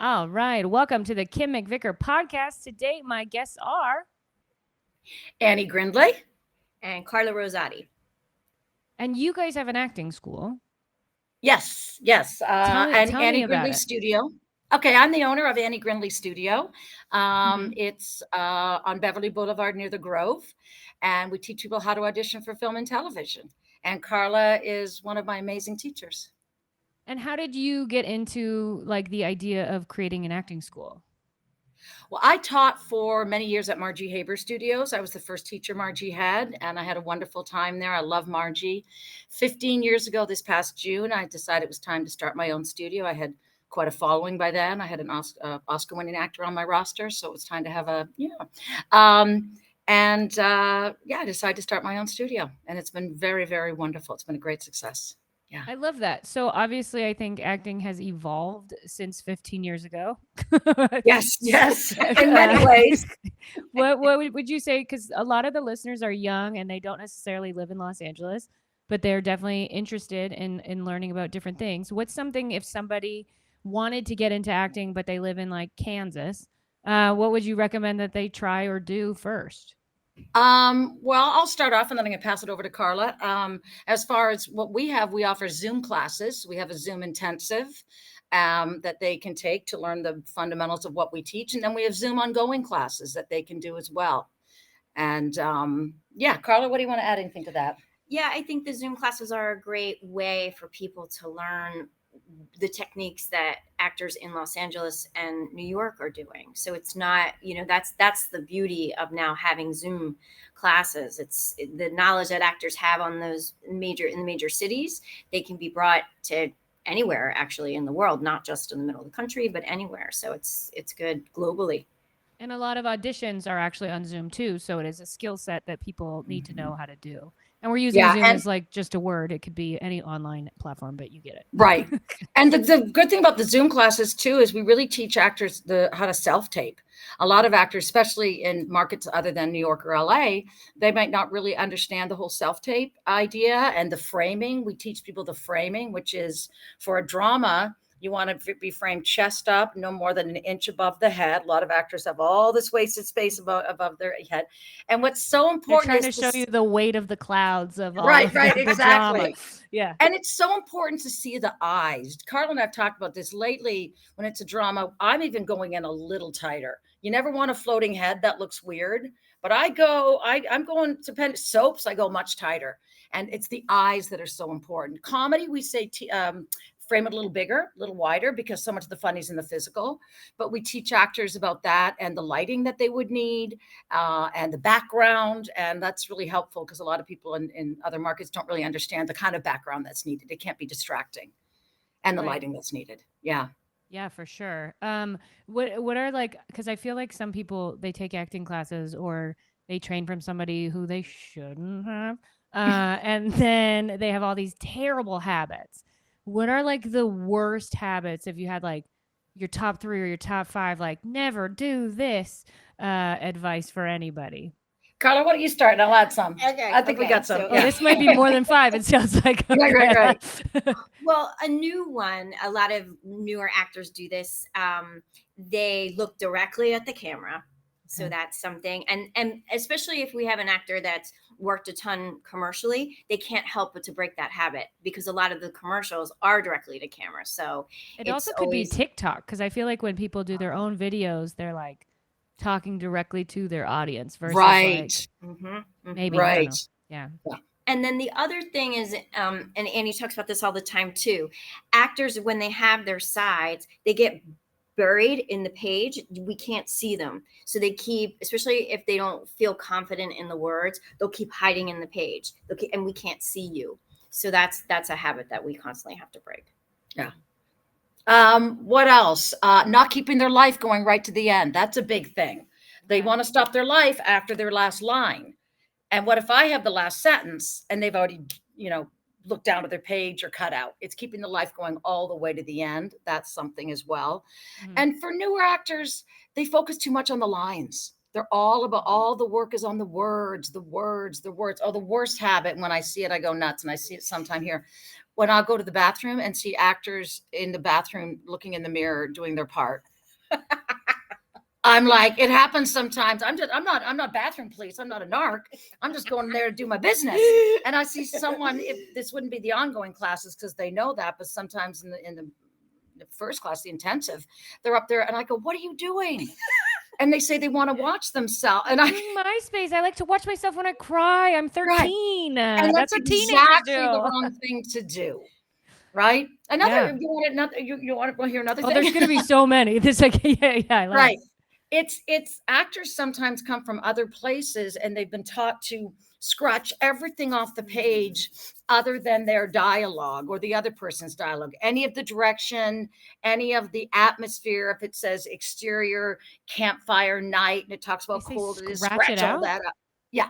All right. Welcome to the Kim McVicker podcast. Today, my guests are. Annie Grindlay. And Carla Rosati. And you guys have an acting school. Yes. Tell And me Annie about Grindlay it. Studio. Okay, I'm the owner of Annie Grindlay Studio. It's on Beverly Boulevard near the Grove, and we teach people how to audition for film and television. And Carla is one of my amazing teachers. And how did you get into like the idea of creating an acting school? Well, I taught for many years at Margie Haber Studios. I was the first teacher Margie had, and I had a wonderful time there. I love Margie. 15 years ago, this past June, I decided it was time to start my own studio. I had quite a following by then. I had an Oscar-winning actor on my roster, so it was time to have I decided to start my own studio, and it's been very, very wonderful. It's been a great success. Yeah. I love that. So obviously, I think acting has evolved since 15 years ago. Yes, in many ways. What would you say? Because a lot of the listeners are young and they don't necessarily live in Los Angeles, but they're definitely interested in learning about different things. What's something if somebody wanted to get into acting, but they live in like Kansas, what would you recommend that they try or do first? Well, I'll start off and then I'm going to pass it over to Carla. As far as what we offer Zoom classes. We have a Zoom intensive that they can take to learn the fundamentals of what we teach. And then we have Zoom ongoing classes that they can do as well. And Carla, what do you want to add anything to that? Yeah, I think the Zoom classes are a great way for people to learn the techniques that actors in Los Angeles and New York are doing. So it's not, that's the beauty of now having Zoom classes. It's the knowledge that actors have on those in the major cities. They can be brought to anywhere actually in the world, not just in the middle of the country, but anywhere. So it's good globally. And a lot of auditions are actually on Zoom too. So it is a skill set that people need to know how to do. And we're using Zoom as like just a word. It could be any online platform, but you get it. Right. And the good thing about the Zoom classes too is we really teach actors how to self-tape. A lot of actors, especially in markets other than New York or LA, they might not really understand the whole self-tape idea and the framing. We teach people the framing, which is for a drama. You want to be framed chest up, no more than an inch above the head. A lot of actors have all this wasted space above their head. And what's so important is to show you the weight of the clouds of all right, of the exactly. Drama. Yeah. And it's so important to see the eyes. Carla and I've talked about this lately. When it's a drama, I'm even going in a little tighter. You never want a floating head. That looks weird. But I'm going to soaps. I go much tighter. And it's the eyes that are so important. Comedy, we say frame it a little bigger, a little wider, because so much of the fun is in the physical. But we teach actors about that and the lighting that they would need and the background. And that's really helpful because a lot of people in other markets don't really understand the kind of background that's needed. It can't be distracting. And the lighting that's needed. Yeah. Yeah, for sure. What are like, because I feel like some people, they take acting classes or they train from somebody who they shouldn't have. And then they have all these terrible habits. What are like the worst habits if you had like your top 3 or your top 5, like never do this advice for anybody? Carla, why don't you start? I'll add some. Okay, I think we got some. So, this might be more than 5. It sounds like. Okay. Right. Well, a new one, a lot of newer actors do this. They look directly at the camera. So that's something. And especially if we have an actor that's worked a ton commercially, they can't help but to break that habit because a lot of the commercials are directly to camera. So it also could be TikTok, because I feel like when people do their own videos, they're like talking directly to their audience versus like maybe right. Yeah. And then the other thing is, and Annie talks about this all the time too, actors, when they have their sides, they get buried in the page. We can't see them. So they keep, especially if they don't feel confident in the words, they'll keep hiding in the page. And we can't see you. So that's a habit that we constantly have to break. Yeah. What else? Not keeping their life going right to the end. That's a big thing. They want to stop their life after their last line. And what if I have the last sentence and they've already, look down at their page or cut out? It's keeping the life going all the way to the end. That's something as well. And for newer actors, they focus too much on the lines. They're all the work is on the words. Oh, the worst habit. When I see it, I go nuts. And I see it sometime here. When I'll go to the bathroom and see actors in the bathroom looking in the mirror doing their part. I'm like, it happens sometimes. I'm not bathroom police. I'm not a narc. I'm just going there to do my business. And I see someone, if this wouldn't be the ongoing classes because they know that, but sometimes in the first class, the intensive, they're up there and I go, what are you doing? And they say they want to watch themselves. And Doing MySpace. I like to watch myself when I cry. I'm 13. and that's what teenagers exactly do. the wrong thing to do. Right. Yeah. You want to hear another Oh, thing? there's gonna be so many. This like I love Right. it. It's actors sometimes come from other places and they've been taught to scratch everything off the page other than their dialogue or the other person's dialogue, any of the direction, any of the atmosphere. If it says exterior campfire night and it talks about They say cold, it is scratch it scratch all out? that up. Yeah.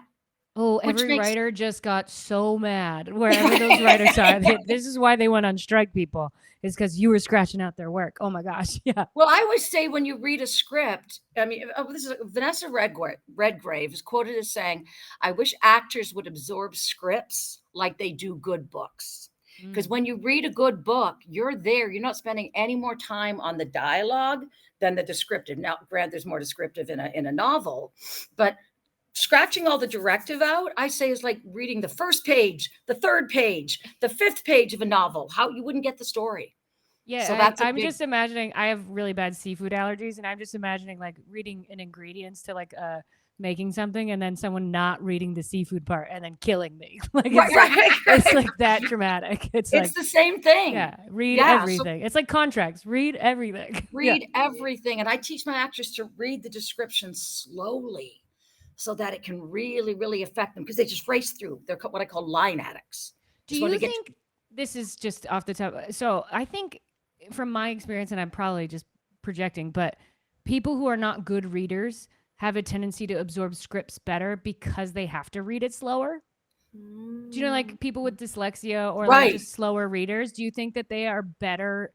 Oh, Which every makes writer just got so mad wherever those writers are. This is why they went on strike, people, is because you were scratching out their work. Oh my gosh. Yeah. Well, I always say when you read a script, I mean, this is Vanessa Redgrave is quoted as saying, I wish actors would absorb scripts like they do good books. Because when you read a good book, you're there. You're not spending any more time on the dialogue than the descriptive. Now, granted, there's more descriptive in a novel, but scratching all the directive out, I say, is like reading the first page, the third page, the fifth page of a novel. How you wouldn't get the story. Yeah, So that's I'm just imagining. I have really bad seafood allergies, and I'm just imagining like reading an ingredients to like making something, and then someone not reading the seafood part, and then killing me. Like it's like that dramatic. It's like the same thing. Yeah, read everything. It's like contracts. Read everything. Read everything, and I teach my actors to read the description slowly, so that it can really, really affect them because they just race through. They're what I call line addicts. Do you think this is just off the top? So I think from my experience, and I'm probably just projecting, but people who are not good readers have a tendency to absorb scripts better because they have to read it slower. Do you know, like people with dyslexia or like just slower readers? Do you think that they are better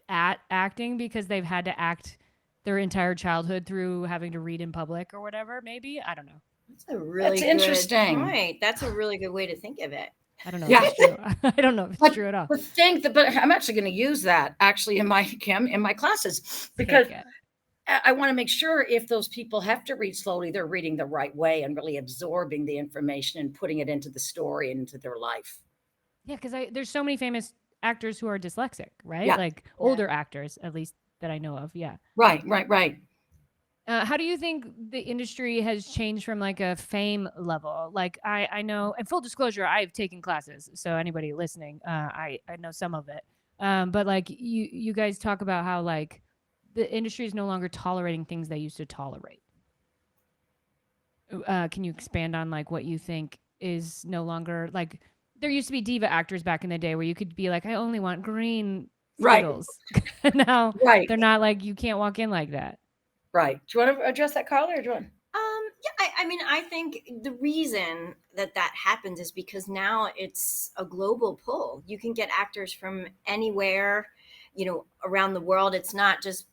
at acting because they've had to act their entire childhood through having to read in public or whatever? Maybe, I don't know. That's a really good interesting point. That's a really good way to think of it. I don't know if it's true. I don't know if it's true at all. But I'm actually going to use that actually in my classes because I want to make sure if those people have to read slowly, they're reading the right way and really absorbing the information and putting it into the story and into their life. Yeah, because there's so many famous actors who are dyslexic, right? Yeah. Like older actors, at least that I know of. Yeah. Right. How do you think the industry has changed from like a fame level? Like I know, and full disclosure, I've taken classes. So anybody listening, I know some of it. But like you guys talk about how like the industry is no longer tolerating things they used to tolerate. Can you expand on like what you think is no longer like? There used to be diva actors back in the day where you could be like, I only want green Skittles. Now they're not like, you can't walk in like that. Right. Do you want to address that, Carla, or do you want? Yeah, I mean, I think the reason that happens is because now it's a global pull. You can get actors from anywhere, around the world. It's not just,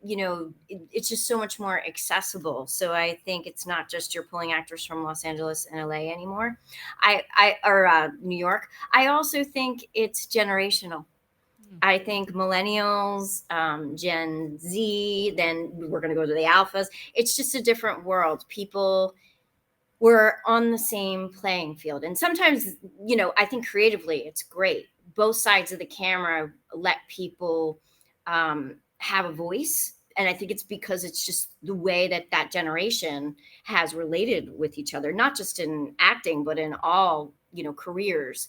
it's just so much more accessible. So I think it's not just you're pulling actors from Los Angeles and LA anymore. Or New York. I also think it's generational. I think millennials, Gen Z, then we're going to go to the alphas. It's just a different world. People were on the same playing field. And sometimes, I think creatively it's great. Both sides of the camera let people have a voice. And I think it's because it's just the way that generation has related with each other, not just in acting, but in all careers,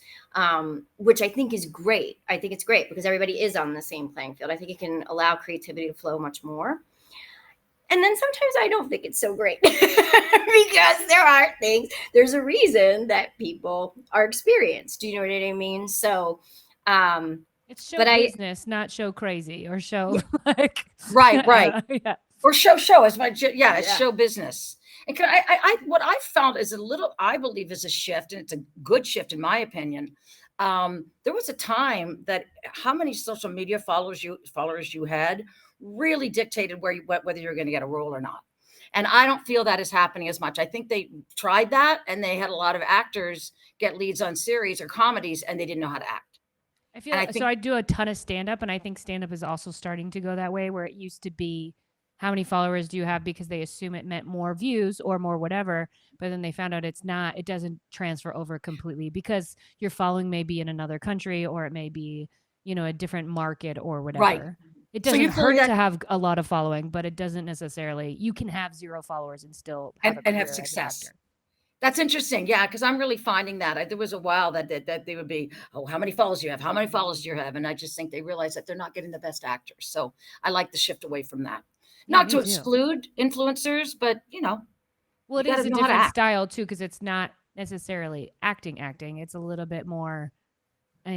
which I think is great. I think it's great because everybody is on the same playing field. I think it can allow creativity to flow much more. And then sometimes I don't think it's so great because there are things, there's a reason that people are experienced. Do you know what I mean? So, it's show business, not show crazy or show like right. Yeah. Or show as my it's show business. And what I found is I believe is a shift, and it's a good shift in my opinion. There was a time that how many social media followers you had really dictated whether you're going to get a role or not. And I don't feel that is happening as much. I think they tried that, and they had a lot of actors get leads on series or comedies, and they didn't know how to act. I do a ton of stand-up, and I think stand-up is also starting to go that way, where it used to be how many followers do you have, because they assume it meant more views or more whatever, but then they found out it's not. It doesn't transfer over completely, because your following may be in another country, or it may be, a different market or Right. whatever. It So doesn't you feel hurt that to have a lot of following, but it doesn't necessarily. You can have 0 followers and still have a and have career as an success. actor. That's interesting. Yeah, because I'm really finding that. There was a while that they would be, oh, how many followers do you have? How many followers do you have? And I just think they realize that they're not getting the best actors. So I like the shift away from that. Yeah, Not me to too. exclude influencers, but Well, it you is gotta a know how to different act. style too, because it's not necessarily acting. It's a little bit more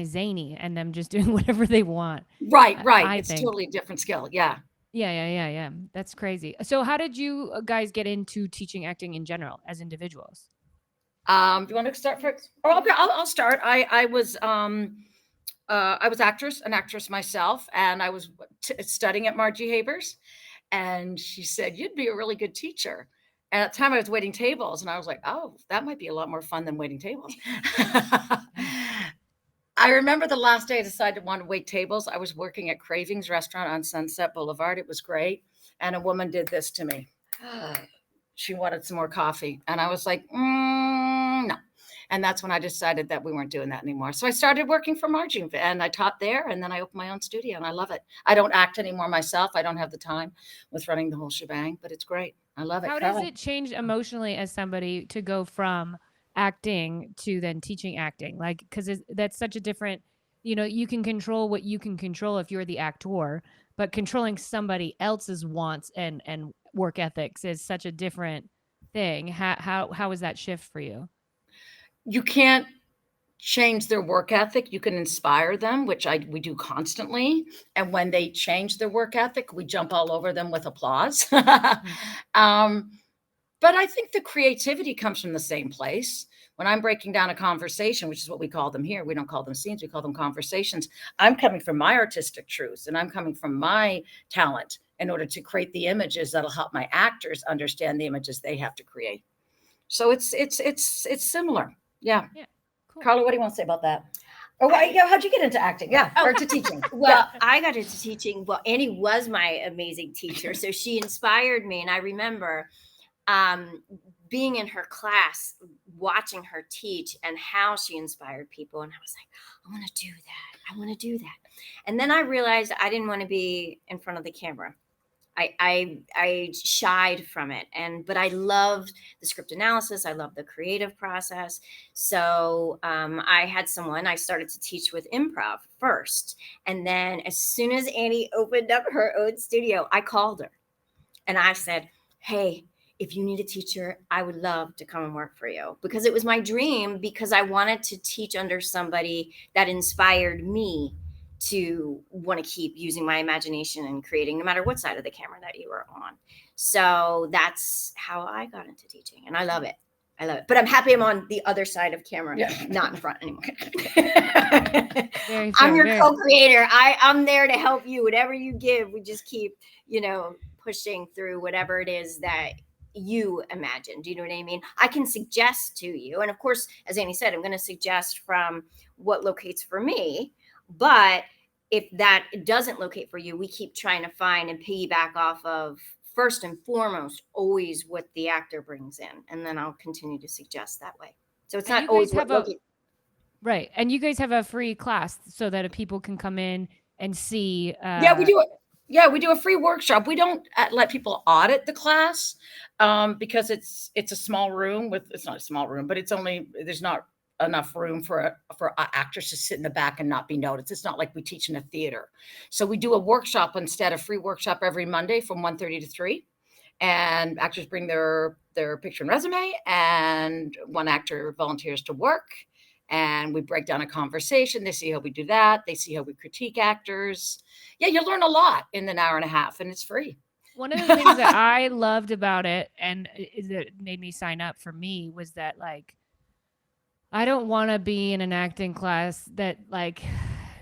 zany, and them just doing whatever they want. Right, I, right. I It's think. totally a different skill. Yeah. Yeah. That's crazy. So, how did you guys get into teaching acting in general as individuals? Do you want to start first? Or I'll start. I was an actress myself, and I was studying at Margie Haber's, and she said, "You'd be a really good teacher." And at the time, I was waiting tables, and I was like, "Oh, that might be a lot more fun than waiting tables." I remember the last day I decided to want to wait tables. I was working at Cravings Restaurant on Sunset Boulevard. It was great, and a woman did this to me. She wanted some more coffee, and I was like, no. And that's when I decided that we weren't doing that anymore. So I started working for Margie, and I taught there, and then I opened my own studio, and I love it. I don't act anymore myself. I don't have the time with running the whole shebang, but it's great. I love it. How does it change emotionally as somebody to go from acting to then teaching acting? Like, because that's such a different, you can control what you can control if you're the actor, but controlling somebody else's wants and work ethics is such a different thing. How was that shift for you? You can't change their work ethic. You can inspire them, which we do constantly. And when they change their work ethic, we jump all over them with applause. But I think the creativity comes from the same place. When I'm breaking down a conversation, which is what we call them here, we don't call them scenes, we call them conversations. I'm coming from my artistic truths, and I'm coming from my talent in order to create the images that'll help my actors understand the images they have to create. So it's similar. Yeah. Yeah. Cool. Carla, what do you want to say about that? Or how'd you get into acting? Yeah, or to teaching? Well, I got into teaching. Well, Annie was my amazing teacher, so she inspired me. And I remember being in her class, watching her teach, and how she inspired people. And I was like, I want to do that. I want to do that. And then I realized I didn't want to be in front of the camera. I shied from it, but I loved the script analysis. I loved the creative process. So I started to teach with improv first. And then as soon as Annie opened up her own studio, I called her and I said, hey, if you need a teacher, I would love to come and work for you, because it was my dream, because I wanted to teach under somebody that inspired me to want to keep using my imagination and creating, no matter what side of the camera that you were on. So that's how I got into teaching, and I love it. But I'm happy I'm on the other side of camera, not in front anymore. I'm your co-creator. I'm there to help you. Whatever you give, we just keep, pushing through whatever it is that you imagine. Do you know what I mean? I can suggest to you. And of course, as Annie said, I'm going to suggest from what locates for me. But if that doesn't locate for you, we keep trying to find and piggyback off of, first and foremost, always what the actor brings in. And then I'll continue to suggest that way. So it's not always what locates. Right. And you guys have a free class so that people can come in and see. Yeah, we do it. Yeah, we do a free workshop. We don't let people audit the class because it's a small room it's not a small room, but there's not enough room for actors to sit in the back and not be noticed. It's not like we teach in a theater. So we do a workshop instead, a free workshop every Monday from 1:30 to 3. And actors bring their picture and resume, and one actor volunteers to work. And we break down a conversation. They see how we do that. They see how we critique actors. Yeah, you learn a lot in an hour and a half, and it's free. One of the things that I loved about it, and that made me sign up for me, was that, like, I don't want to be in an acting class that, like,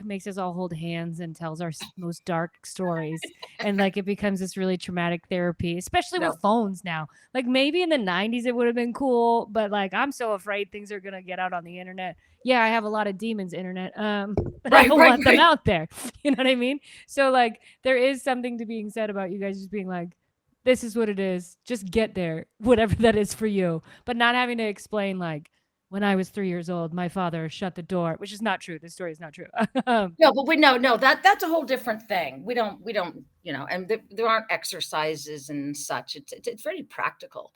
makes us all hold hands and tells our most dark stories. And, like, it becomes this really traumatic therapy, especially with phones now. Like, maybe in the 90s it would have been cool, but, like, I'm so afraid things are going to get out on the internet. Yeah, I have a lot of demons, internet, but I don't want them out there. You know what I mean? So, like, there is something to being said about you guys just being like, this is what it is. Just get there, whatever that is for you. But not having to explain, like, when I was 3 years old, my father shut the door, which is not true. This story is not true. No, but no, that's a whole different thing. We don't, and there aren't exercises and such. It's very practical.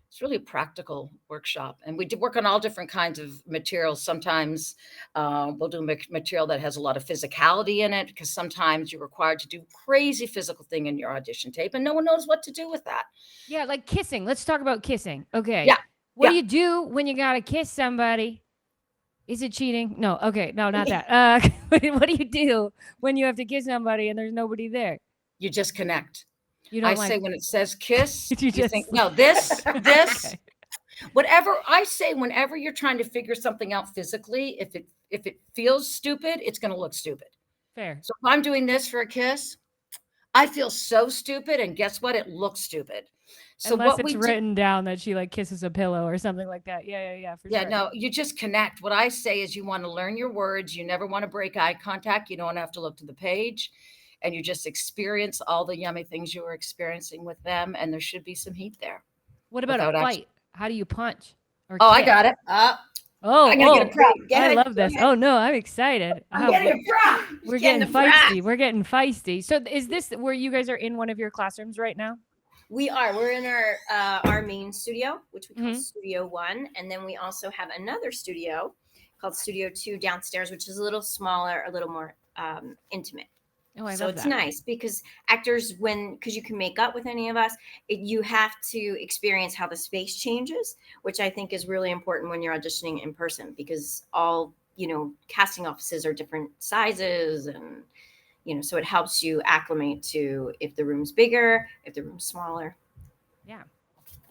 It's really a practical workshop, and we do work on all different kinds of materials. Sometimes we'll do material that has a lot of physicality in it, because sometimes you're required to do crazy physical thing in your audition tape, and no one knows what to do with that. Yeah, like kissing. Let's talk about kissing. Okay. Yeah. What do you do when you gotta kiss somebody? Is it cheating? No. Okay. No, not that. What do you do when you have to kiss somebody and there's nobody there? You just connect. You don't say when it says kiss, You just- think, no, this, Okay. whatever I say, whenever you're trying to figure something out physically, if it feels stupid, it's going to look stupid. Fair. So if I'm doing this for a kiss, I feel so stupid, and guess what? It looks stupid. So Unless what it's written down that she like kisses a pillow or something like that. Yeah. For sure. no, you just connect. What I say is, you want to learn your words. You never want to break eye contact. You don't have to look to the page, and you just experience all the yummy things you were experiencing with them. And there should be some heat there. What about a fight? How do you punch? Or I kick? got it. Oh, I gotta get a prop. I love this. Oh no, I'm excited. I'm getting a prop. We're getting feisty. We're getting feisty. So is this where you guys are in one of your classrooms right now? We are. We're in our main studio, which we call Mhm. Studio 1. And then we also have another studio called Studio 2 downstairs, which is a little smaller, a little more intimate. Oh, I So love it's that. nice because actors, because you can make up with any of us, you have to experience how the space changes, which I think is really important when you're auditioning in person, because all, casting offices are different sizes, and, so it helps you acclimate to if the room's bigger, if the room's smaller. Yeah.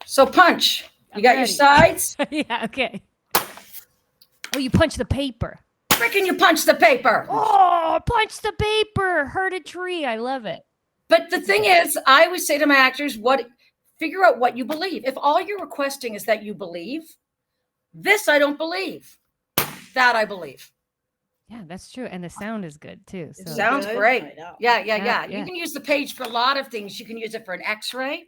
So punch. I'm You got your ready. sides. Yeah. Okay. Oh, you punch the paper. Freaking you punch the paper. Oh, punch the paper. Hurt a tree. I love it. But the thing is, I always say to my actors, figure out what you believe. If all you're requesting is that you believe, this I don't believe. That I believe. Yeah, that's true. And the sound is good too. It So sounds Good. great. I know. Yeah. Yeah. You can use the page for a lot of things. You can use it for an x-ray.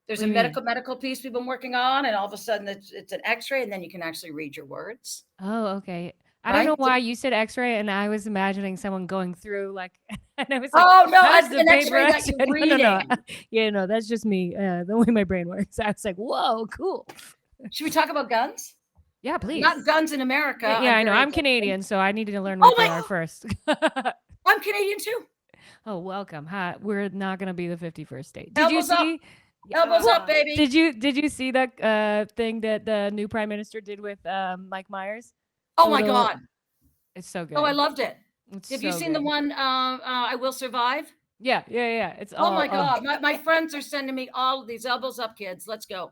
There's What a do you mean? medical piece we've been working on, and all of a sudden it's an x-ray, and then you can actually read your words. Oh, okay. I don't know Right? why you said X-ray, and I was imagining someone going through like, and I was like, Oh no, how's an x-ray that X-ray? you're reading. No. Yeah, no, that's just me. The way my brain works. I was like, whoa, cool. Should we talk about guns? Yeah, please. Not guns in America. Yeah, I know. very I'm against- Canadian, so I needed to learn Oh what they my are first. I'm Canadian too. Oh, welcome. Hi. We're not gonna be the 51st state. Did you Elbows up. see? Elbows up, baby. Did you see that thing that the new prime minister did with Mike Myers? Oh my Little- God. It's so good. Oh, I loved it. It's Have you so seen the good. one, I Will Survive? Yeah. It's Oh my God. My friends are sending me all of these. Elbows up, kids. Let's go.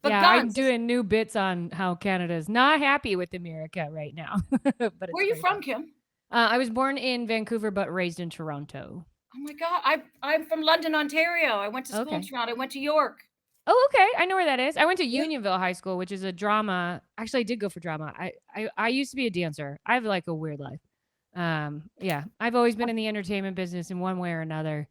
But yeah, guns. I'm doing new bits on how Canada is not happy with America right now. But it's Where are you very from, fun. Kim? I was born in Vancouver, but raised in Toronto. Oh my God. I'm from London, Ontario. I went to school in Okay. Toronto. I went to York. Oh, okay. I know where that is. I went to Yeah. Unionville High School, which is a drama. Actually, I did go for drama. I used to be a dancer. I have like a weird life. Yeah, I've always been in the entertainment business in one way or another.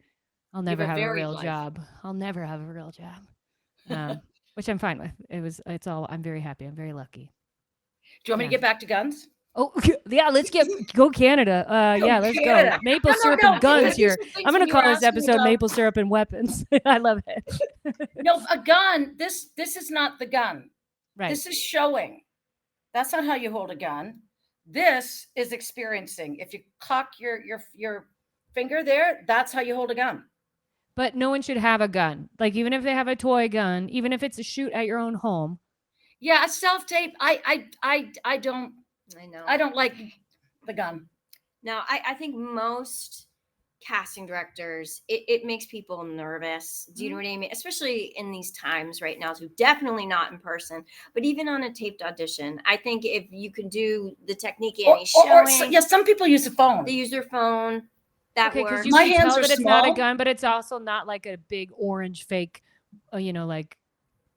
I'll never a have a varied real life. job. I'll never have a real job. Which I'm fine with. It's all, I'm very happy. I'm very lucky. Do you want me to Yeah. get back to guns? Oh, yeah, let's go Canada. Yeah, let's Canada. go. Maple No, no, syrup no, and guns because here. these are things I'm going when to you're call this asking episode about- Maple Syrup and Weapons. I love it. No, a gun. This is not the gun. Right. This is showing. That's not how you hold a gun. This is experiencing. If you cock your finger there, that's how you hold a gun. But no one should have a gun. Like, even if they have a toy gun, even if it's a shoot at your own home. Yeah, a self-tape. I don't I know. I don't like the gun. Now, I think most casting directors, it makes people nervous. Do you know what I mean? Especially in these times right now, so definitely not in person, but even on a taped audition. I think if you can do the technique Annie's showing, Yeah, some people use a phone. they use their phone. That Okay, because works. you My can hands tell are that it's not a small. gun, but it's also not like a big orange fake, like,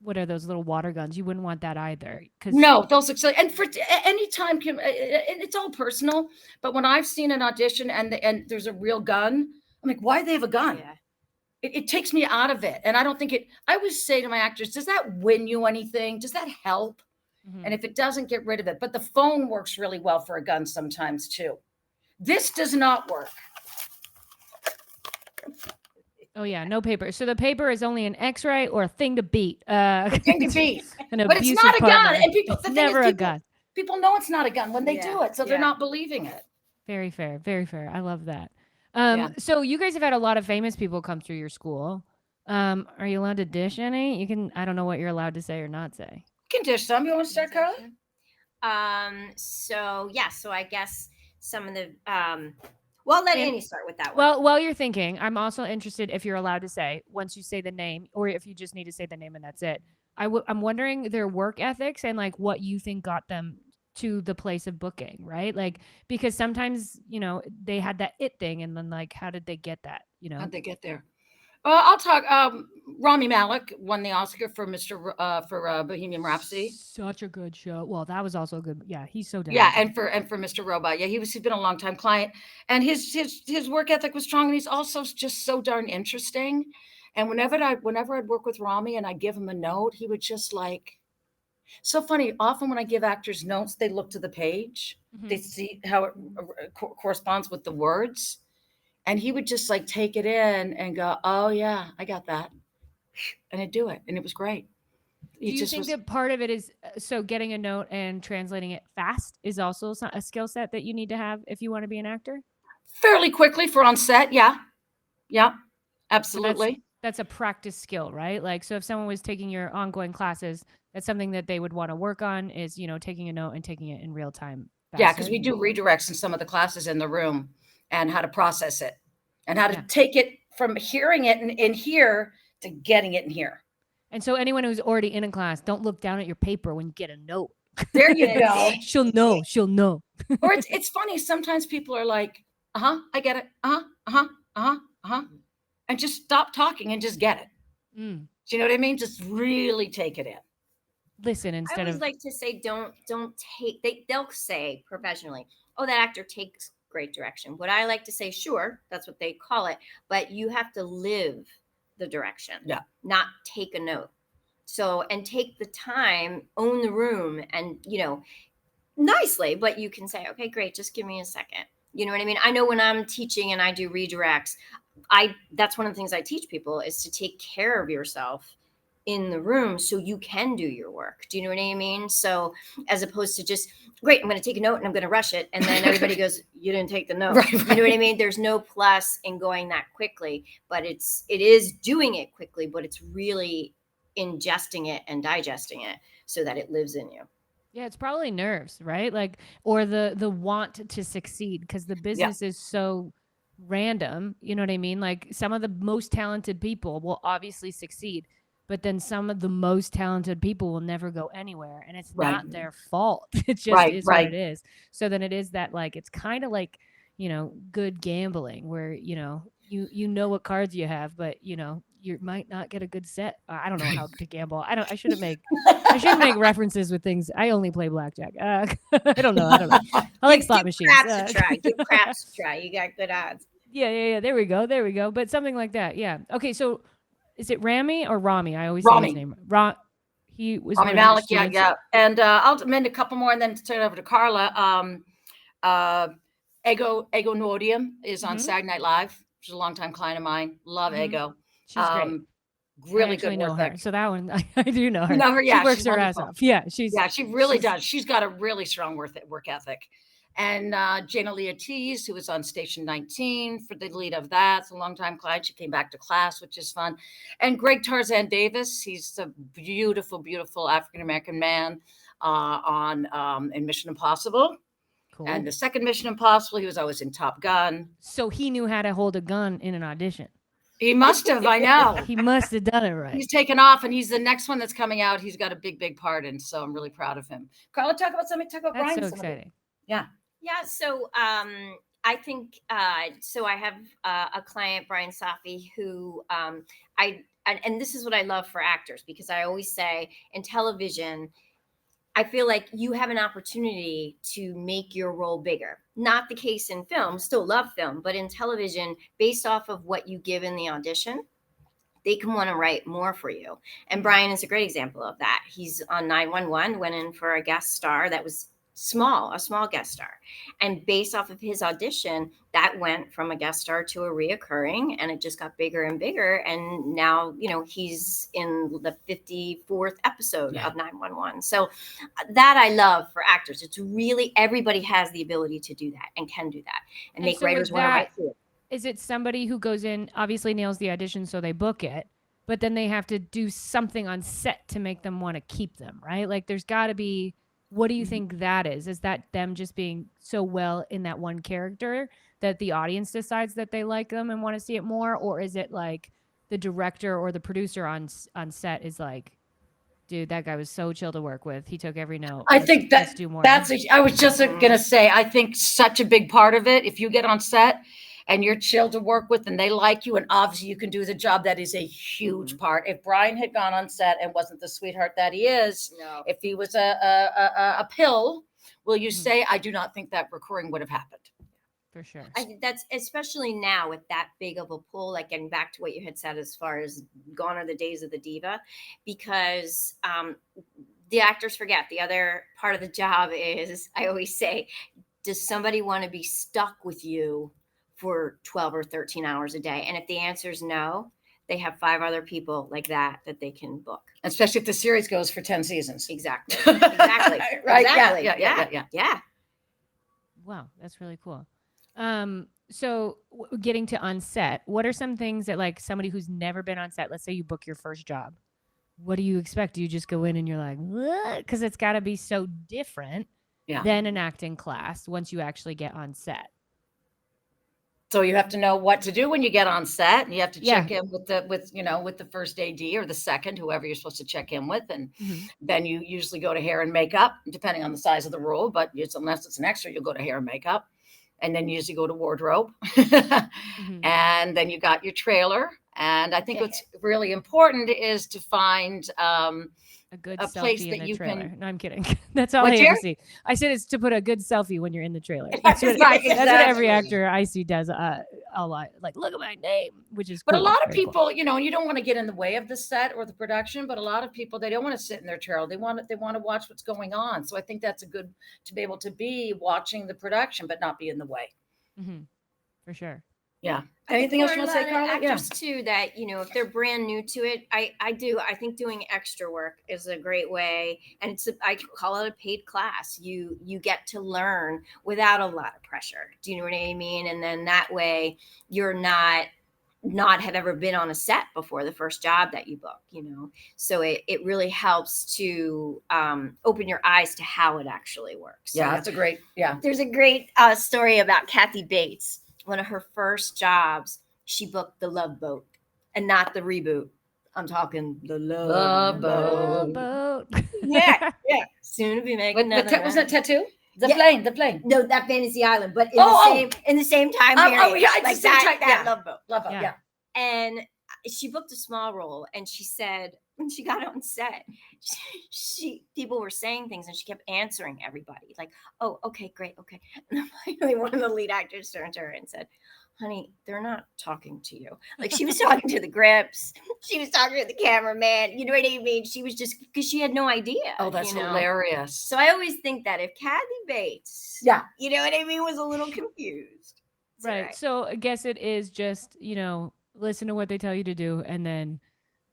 what are those little water guns? You wouldn't want that either. No, those look silly. And for any time, Kim, and it's all personal. But when I've seen an audition and there's a real gun, I'm like, why do they have a gun? Yeah. it takes me out of it. And I don't think I always say to my actors, does that win you anything? Does that help? Mhm. And if it doesn't, get rid of it. But the phone works really well for a gun sometimes too. This does not work. Oh yeah, no paper. So the paper is only an X-ray or a thing to beat. The thing to beat. An But it's abusive not a partner. gun. And people, It's the thing never is, a gun. people know it's not a gun when they Yeah, do it. So they're yeah. not believing it. Very fair. Very fair. I love that. Yeah. So you guys have had a lot of famous people come through your school. Are you allowed to dish any? You can. I don't know what you're allowed to say or not say. You can dish some. You want to start, Carla? So yeah, so I guess some of the well, let And- Annie start with that one. Well, while you're thinking, I'm also interested if you're allowed to say once you say the name, or if you just need to say the name and that's it. I'm wondering their work ethics and like what you think got them to the place of booking, right? Like because sometimes they had that it thing, and then like how did they get that? How'd they get there? I'll talk. Rami Malek won the Oscar for Bohemian Rhapsody. Such a good show. Well, that was also good. Yeah, he's so Yeah, talented. and for Mr. Robot. Yeah, he's been a long time client, and his work ethic was strong, and he's also just so darn interesting. And whenever I'd work with Rami and I give him a note, he would just like, so funny. Often when I give actors notes, they look to the page, they see how it corresponds with the words. And he would just like take it in and go, oh yeah, I got that. And I'd do it. And it was great. Do you think that part of it is so getting a note and translating it fast is also a skill set that you need to have if you want to be an actor? Fairly quickly for on set. Yeah. Yeah, absolutely. That's a practice skill, right? Like, so if someone was taking your ongoing classes, that's something that they would want to work on is, taking a note and taking it in real time. Yeah, because we do redirects in some of the classes in the room and how to process it and how to take it from hearing it in here to getting it in here. And so anyone who's already in a class, don't look down at your paper when you get a note. There you go. She'll know. Or it's funny. Sometimes people are like, I get it. And just stop talking and just get it. Do you know what I mean? Just really take it in. Listen instead of. I always like to say, don't take. They'll say professionally, oh, that actor takes great direction. What I like to say, sure, that's what they call it, but you have to live the direction, not take a note. So, and take the time, own the room, and nicely, but you can say, okay, great, just give me a second. You know what I mean? I know when I'm teaching and I do redirects, that's one of the things I teach people is to take care of yourself in the room so you can do your work. Do you know what I mean? So as opposed to just, great, I'm going to take a note and I'm going to rush it. And then everybody goes, you didn't take the note. Right. You know what I mean? There's no plus in going that quickly, but it is doing it quickly, but it's really ingesting it and digesting it so that it lives in you. Yeah, it's probably nerves, right? Like, or the want to succeed because the business is so random. You know what I mean? Like some of the most talented people will obviously succeed, but then some of the most talented people will never go anywhere, and it's not their fault. It just is what it is. So then it is that like it's kind of like good gambling where you know what cards you have, but you might not get a good set. I don't know how to gamble. I shouldn't make references with things. I only play blackjack. I don't know. I like slot machines. Give craps a try. You got good odds. Yeah. There we go. But something like that. Yeah. Okay. So is it Rami or Rami? I always say his name. He was Rami Malek. Yeah. And I'll amend a couple more and then turn it over to Carla. Ego Nordium is on Saturday Night Live. She's a longtime client of mine. Love Ego. She's great. Really good know work. her. So that one, I do know her. You know her, yeah. She works her ass off. Yeah, she really does. She's got a really strong work ethic. And Jana Leotis, who was on Station 19 for the lead of that. It's a longtime client. She came back to class, which is fun. And Greg Tarzan Davis, he's a beautiful, beautiful African-American man in Mission Impossible. Cool. And the second Mission Impossible, he was always in Top Gun. So he knew how to hold a gun in an audition. He must have, I know. He must have done it right. He's taken off, and he's the next one that's coming out. He's got a big, big part in, so I'm really proud of him. Carla, talk about Brian. That's so exciting. Yeah. Yeah, so I think, so I have a client, Brian Safi, who and this is what I love for actors, because I always say in television, I feel like you have an opportunity to make your role bigger. Not the case in film, still love film, but in television, based off of what you give in the audition, they can want to write more for you. And Brian is a great example of that. He's on 911, went in for a guest star that was a small guest star. And based off of his audition, that went from a guest star to a reoccurring, and it just got bigger and bigger. And now, he's in the 54th episode of 911. So that I love for actors. It's really, everybody has the ability to do that and can do that and make so writers want to write too. Is it somebody who goes in, obviously nails the audition, so they book it, but then they have to do something on set to make them want to keep them, right? Like there's got to be, what do you think that is? Is that them just being so well in that one character that the audience decides that they like them and want to see it more? Or is it like the director or the producer on set is like, dude, that guy was so chill to work with. He took every note. I think let's do more. I was just gonna say, I think such a big part of it, if you get on set and you're chill to work with and they like you and obviously you can do the job, that is a huge part. If Brian had gone on set and wasn't the sweetheart that he is, if he was a pill, will you say, I do not think that recurring would have happened. For sure. I think that's especially now with that big of a pull, like getting back to what you had said as far as gone are the days of the diva, because the actors forget the other part of the job is, I always say, does somebody want to be stuck with you for 12 or 13 hours a day? And if the answer is no, they have 5 other people like that they can book. Especially if the series goes for 10 seasons. Exactly. Exactly. Right. Exactly. Yeah. Wow. That's really cool. So getting to on set, what are some things that like somebody who's never been on set, let's say you book your first job, what do you expect? Do you just go in and you're like, what? Because it's got to be so different than an acting class once you actually get on set. So you have to know what to do when you get on set, and you have to check in with the first AD or the second, whoever you're supposed to check in with. And then you usually go to hair and makeup, depending on the size of the role, but unless it's an extra, you'll go to hair and makeup. And then you usually go to wardrobe. And then you got your trailer. And I think what's really important is to find a good a selfie place in that the you trailer. can. No, I'm kidding. That's all I have to see. I said it's to put a good selfie when you're in the trailer. That's what, Right, that's what every exactly. actor I see does a lot. Like, look at my name, which is But cool. a lot of Very people, cool. you don't want to get in the way of the set or the production, but a lot of people, they don't want to sit in their trailer. They want to watch what's going on. So I think that's a good, to be able to be watching the production, but not be in the way. For sure. Yeah. Anything else you want to say, Carla? Actors too, that if they're brand new to it, I think doing extra work is a great way, and I call it a paid class. You get to learn without a lot of pressure. Do you know what I mean? And then that way you're not have ever been on a set before the first job that you book. So it really helps to open your eyes to how it actually works. Yeah, that's a great. Yeah, there's a great story about Kathy Bates. One of her first jobs, she booked the Love Boat, and not the reboot. I'm talking the Love Boat. Yeah. Soon to be making another. Was that Tattoo? The plane. No, that Fantasy Island, but in the same time period. Oh yeah, like that Love Boat. Love Boat. Yeah. And she booked a small role, and she said when she got on set, people were saying things, and she kept answering everybody like, "Oh, okay, great, okay." And then finally, one of the lead actors turned to her and said, "Honey, they're not talking to you." Like she was talking to the grips, she was talking to the cameraman. You know what I mean? She was just because she had no idea. Oh, that's hilarious. So I always think that if Kathy Bates, you know what I mean, was a little confused, right? So I guess it is just listen to what they tell you to do, and then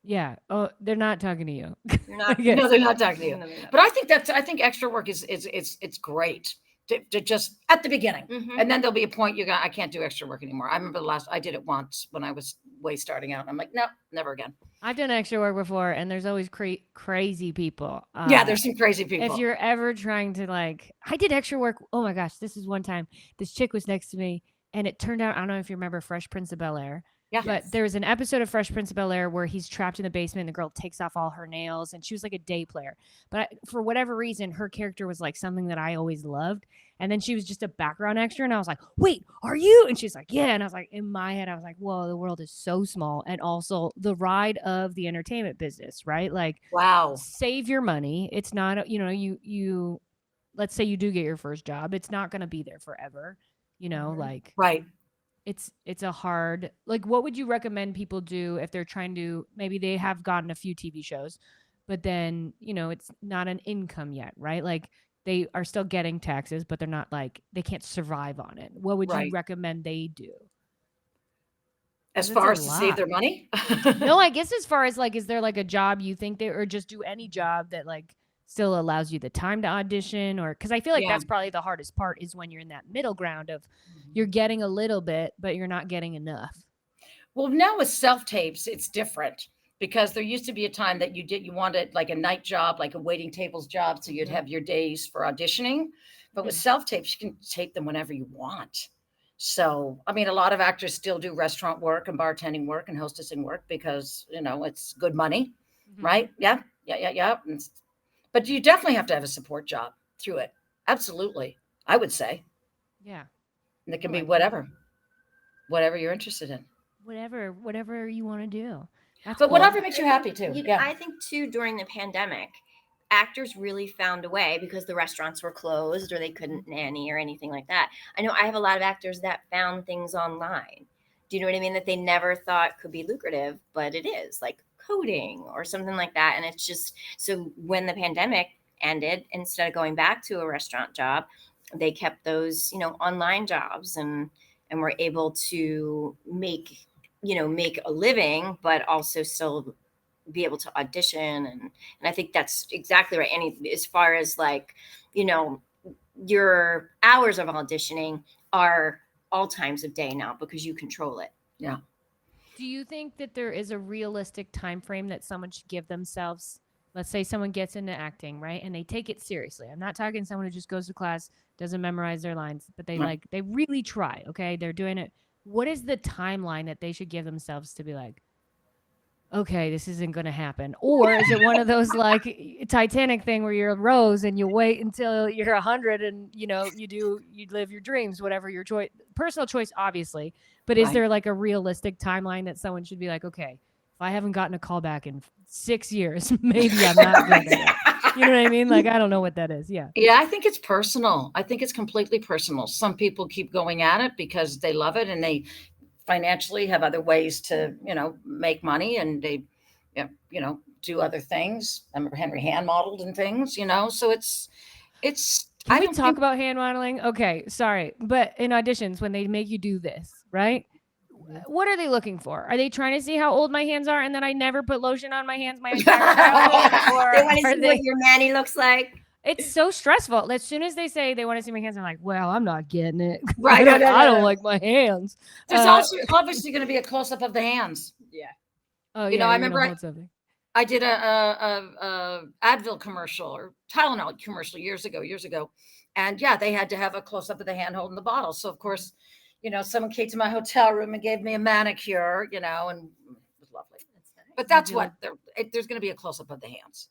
they're not talking to you. No, they're not talking to you. No. But I think extra work is it's great to just at the beginning, and then there'll be a point I can't do extra work anymore. I remember I did it once when I was way starting out. And I'm like, no, never again. I've done extra work before, and there's always crazy people. There's some crazy people. If you're ever trying to I did extra work. Oh my gosh, this is one time this chick was next to me, and it turned out, I don't know if you remember Fresh Prince of Bel-Air. Yeah. But there was an episode of Fresh Prince of Bel-Air where he's trapped in the basement and the girl takes off all her nails, and she was like a day player. But for whatever reason, her character was like something that I always loved. And then she was just a background extra. And I was like, wait, are you? And she's like, yeah. And I was like, in my head, I was like, whoa, the world is so small. And also the ride of the entertainment business, right? Like, wow, save your money. It's not, you let's say you do get your first job. It's not going to be there forever, like. Right. it's a hard, like, what would you recommend people do if they're trying to, maybe they have gotten a few TV shows, but then, it's not an income yet, right? Like they are still getting taxes, but they're not like, they can't survive on it. What would you Right. recommend they do? As 'Cause it's far a as to save their lot. money? No, I guess as far as like, is there like a job you think they, or just do any job that like still allows you the time to audition, or because I feel like Yeah. that's probably the hardest part is when you're in that middle ground of you're getting a little bit, but you're not getting enough. Well, now with self-tapes, it's different because there used to be a time that you wanted like a night job, like a waiting tables job, so you'd Mhm. have your days for auditioning. But with Mhm. self-tapes, you can tape them whenever you want. So, I mean, a lot of actors still do restaurant work and bartending work and hostessing work because, it's good money, Mhm. right? Yeah, yeah, yeah, yeah. But you definitely have to have a support job through it. Absolutely, I would say. Yeah. And it can No, be I think whatever you're interested in. whatever you want to do. That's But cool. whatever makes you happy too. Yeah. I think too, during the pandemic, actors really found a way because the restaurants were closed or they couldn't nanny or anything like that. I know I have a lot of actors that found things online. Do you know what I mean? That they never thought could be lucrative, but it is, like coding or something like that. And it's just, so when the pandemic ended, instead of going back to a restaurant job, they kept those, online jobs and were able to make a living, but also still be able to audition. And I think that's exactly right. As far as like, your hours of auditioning are all times of day now because you control it. Yeah. Do you think that there is a realistic time frame that someone should give themselves? Let's say someone gets into acting, right? And they take it seriously. I'm not talking someone who just goes to class, doesn't memorize their lines, but Right. they really try, okay? They're doing it. What is the timeline that they should give themselves to be like, okay, this isn't going to happen? Or is it one of those like Titanic thing where you're Rose and you wait until you're 100 and you live your dreams, whatever your choice, personal choice, obviously. But is Right. there like a realistic timeline that someone should be like, okay, if I haven't gotten a call back in 6 years, maybe I'm not good at it. You know what I mean? Like, I don't know what that is. Yeah. Yeah, I think it's personal. I think it's completely personal. Some people keep going at it because they love it and they financially have other ways to, make money and they, do other things. I'm Henry hand modeled and things, so Can I we don't talk think, about hand modeling? Okay, sorry. But in auditions, when they make you do this, right? What are they looking for? Are they trying to see how old my hands are and then I never put lotion on my hands my entire childhood? Or They want to are see they? what your nanny looks like. It's so stressful. As soon as they say they want to see my hands, I'm like, well, I'm not getting it. Right, I no. don't like my hands. There's also obviously going to be a close up of the hands. Yeah. Oh You yeah, know, I you're gonna remember hold something. I did a Advil commercial or Tylenol commercial years ago. And yeah, they had to have a close up of the hand holding the bottle. So of course, someone came to my hotel room and gave me a manicure, and it was lovely. That's nice. But that's you what there's going to be a close up of the hands.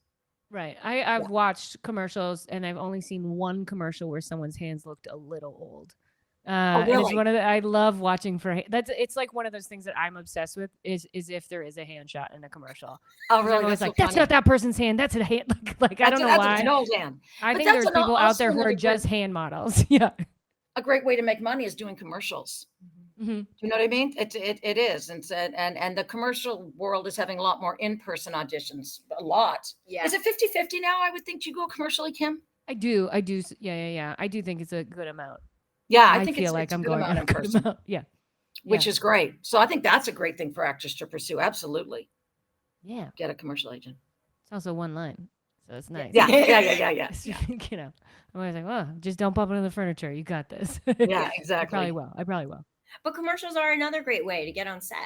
Right. I've watched commercials and I've only seen one commercial where someone's hands looked a little old. Oh, And it's really? one of the, I love watching it's like one of those things that I'm obsessed with is if there is a hand shot in a commercial. Oh, 'Cause really? I'm always That's so like, that's funny. not that person's hand. That's a hand. Like I don't know That's an why. old hand. I But think that's there's people out also there who are another just hand models. Yeah. a great way to make money is doing commercials. Mhm. You know what I mean? It is, and the commercial world is having a lot more in-person auditions. A lot. Yeah. Is it 50-50 now? I would think you go commercially, Kim. I do. Yeah. I do think it's a good amount. Yeah, I think feel like it's a I'm good going amount in in a good person, amount. Yeah. which is great. So I think that's a great thing for actors to pursue. Absolutely, Yeah. get a commercial agent. It's also one line. So it's nice. Yeah. I'm always like, well, just don't bump into the furniture. You got this. Yeah, I exactly. probably will. But commercials are another great way to get on set.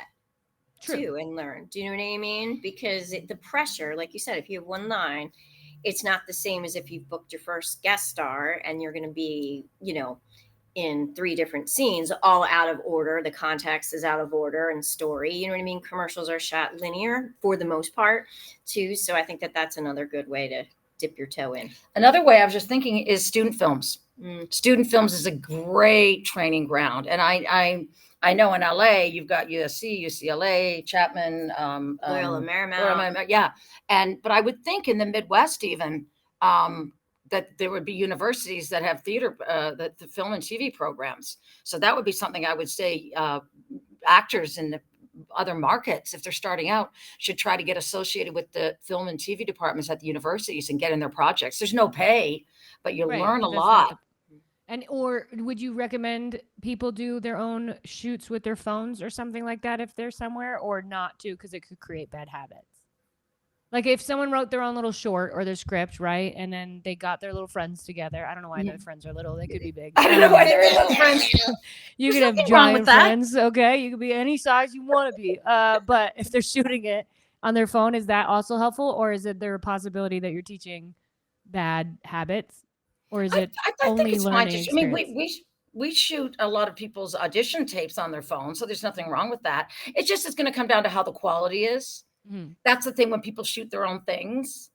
True. Too, and learn. Do you know what I mean? Because the pressure, like you said, if you have one line, it's not the same as if you've booked your first guest star and you're going to be, in 3 different scenes, all out of order. The context is out of order and story. You know what I mean? Commercials are shot linear for the most part, too. So I think that that's another good way to dip your toe in. Another way I was just thinking is student films. Student films is a great training ground, and I know in LA you've got USC, UCLA, Chapman, Loyola Marymount. yeah. But I would think in the Midwest even that there would be universities that have theater, the film and TV programs. So that would be something I would say actors in the other markets, if they're starting out, should try to get associated with the film and TV departments at the universities and get in their projects. There's no pay, but you Right, learn a but that's not lot. the and or would you recommend people do their own shoots with their phones or something like that if they're somewhere, or not to, because it could create bad habits? Like if someone wrote their own little short or their script, right, and then they got their little friends together. I don't know why their friends are little. They could be big. I don't know why they're little friends. You There's could have nothing wrong with giant that. friends, okay? You could be any size you want to be. But if they're shooting it on their phone, is that also helpful, or is it there a possibility that you're teaching bad habits, or is it I only think it's fine learning to. I mean, experience? we shoot a lot of people's audition tapes on their phone, so there's nothing wrong with that. It just is going to come down to how the quality is. Mhm. That's the thing when people shoot their own things,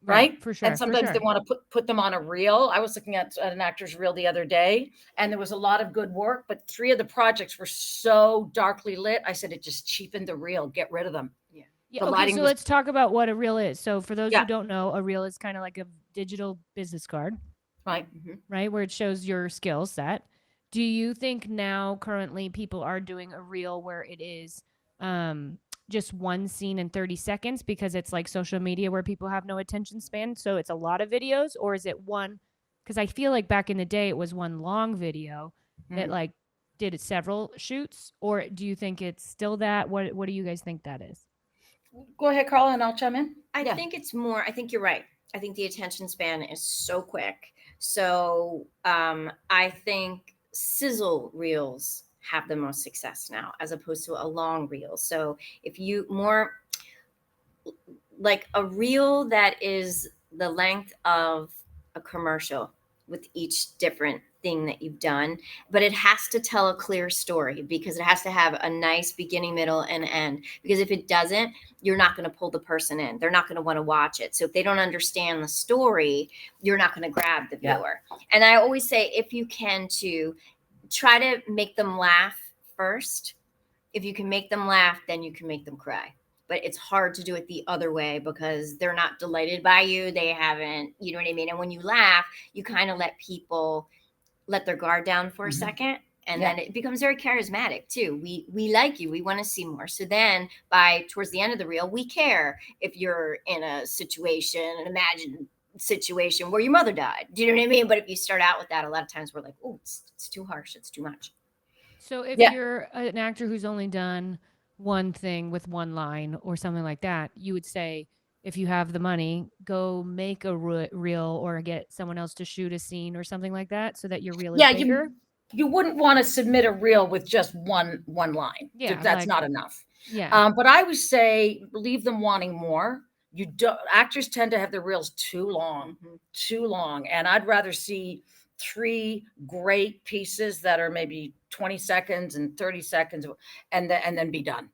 right? For sure. And sometimes they want to put them on a reel. I was looking at an actor's reel the other day, and there was a lot of good work, but 3 of the projects were so darkly lit. I said it just cheapened the reel. Get rid of them. Yeah. The Okay, lighting so was, let's talk about what a reel is. So for those yeah, who don't know, a reel is kind of like a digital business card, right. right? Where it shows your skill set. Do you think now currently people are doing a reel where it is just one scene in 30 seconds because it's like social media where people have no attention span, so it's a lot of videos? Or is it one, because I feel like back in the day it was one long video that like did several shoots? Or do you think it's still that? What do you guys think that is? Go ahead, Carla, and I'll chime in. I think it's more, I think you're right. I think the attention span is so quick. So I think sizzle reels have the most success now as opposed to a long reel. So if you more like a reel that is the length of a commercial with each different thing that you've done, but it has to tell a clear story because it has to have a nice beginning, middle, and end. Because if it doesn't, you're not going to pull the person in. They're not going to want to watch it. So if they don't understand the story, you're not going to grab the viewer. And I always say, if you can, to try to make them laugh first. If you can make them laugh, then you can make them cry. But it's hard to do it the other way because they're not delighted by you. They haven't, you know what I mean? And when you laugh, you kind of let people let their guard down for a second. And then it becomes very charismatic too. We like you. We want to see more. So then by towards the end of the reel, we care if you're in a situation, an imagined situation where your mother died. Do you know what I mean? But if you start out with that, a lot of times we're like, oh, it's too harsh. It's too much. So if you're an actor who's only done one thing with one line or something like that, you would say, if you have the money, go make a reel or get someone else to shoot a scene or something like that so that your reel is bigger. You wouldn't want to submit a reel with just one line. Yeah, that's not enough. Yeah. But I would say leave them wanting more. You don't. Actors tend to have their reels too long, and I'd rather see 3 great pieces that are maybe 20 seconds and 30 seconds, and then be done.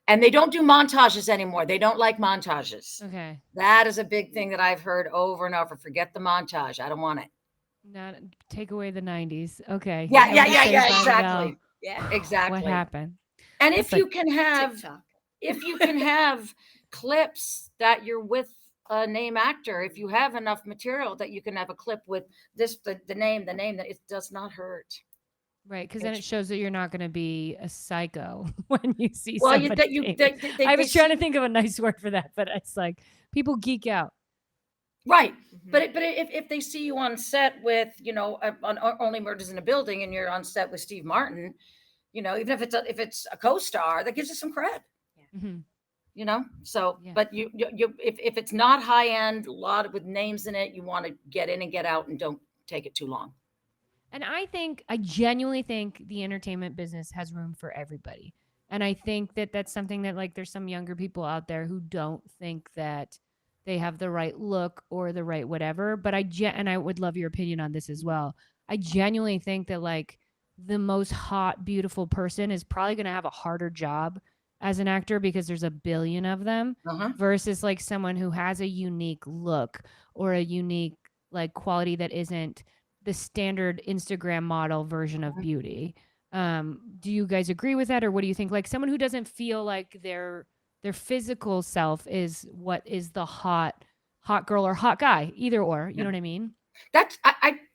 And they don't do montages anymore. They don't like montages. Okay. That is a big thing that I've heard over and over. Forget the montage. I don't want it. Not take away the 90s. Okay. Yeah, exactly. Yeah, exactly. What happened? And if you can have clips that you're with a name actor, if you have enough material that you can have a clip with the name, that it does not hurt. Right, because then it shows that you're not going to be a psycho when you see somebody. I was trying to think of a nice word for that, but it's like people geek out. Right. But if they see you on set with, on Only Murders in a Building, and you're on set with Steve Martin, even if it's a co-star, that gives you some cred. So, but if it's not high end, a lot with names in it, you want to get in and get out and don't take it too long. And I genuinely think the entertainment business has room for everybody. And I think that that's something that, like, there's some younger people out there who don't think that they have the right look or the right whatever. But and I would love your opinion on this as well. I genuinely think that, like, the most hot, beautiful person is probably going to have a harder job as an actor because there's a billion of them versus like someone who has a unique look or a unique like quality that isn't the standard Instagram model version of beauty. Do you guys agree with that, or what do you think? Like someone who doesn't feel like their physical self is what is the hot hot girl or hot guy, either or. You Yeah. know what I mean? That's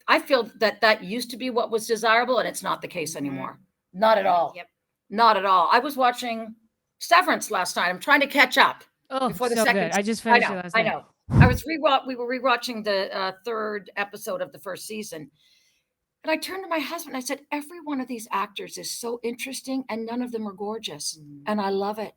I feel that used to be what was desirable, and it's not the case anymore. Not at all. Yep. Not at all. I was watching Severance last night. I'm trying to catch up Oh, before the so second. good. I just I finished it know. last I night. know. We were rewatching the third episode of the first season, and I turned to my husband. I said, "Every one of these actors is so interesting, and none of them are gorgeous, and I love it."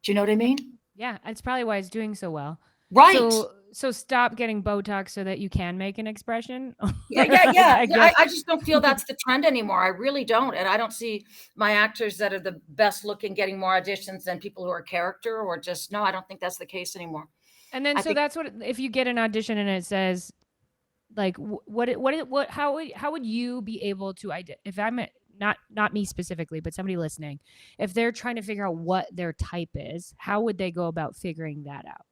Do you know what I mean? Yeah, that's probably why it's doing so well. Right. So stop getting Botox so that you can make an expression. I just don't feel that's the trend anymore. I really don't. And I don't see my actors that are the best looking getting more auditions than people who are character or just, no, I don't think that's the case anymore. And then I so think, that's what if you get an audition and it says like how would you be able to if I'm not me specifically, but somebody listening, if they're trying to figure out what their type is, how would they go about figuring that out?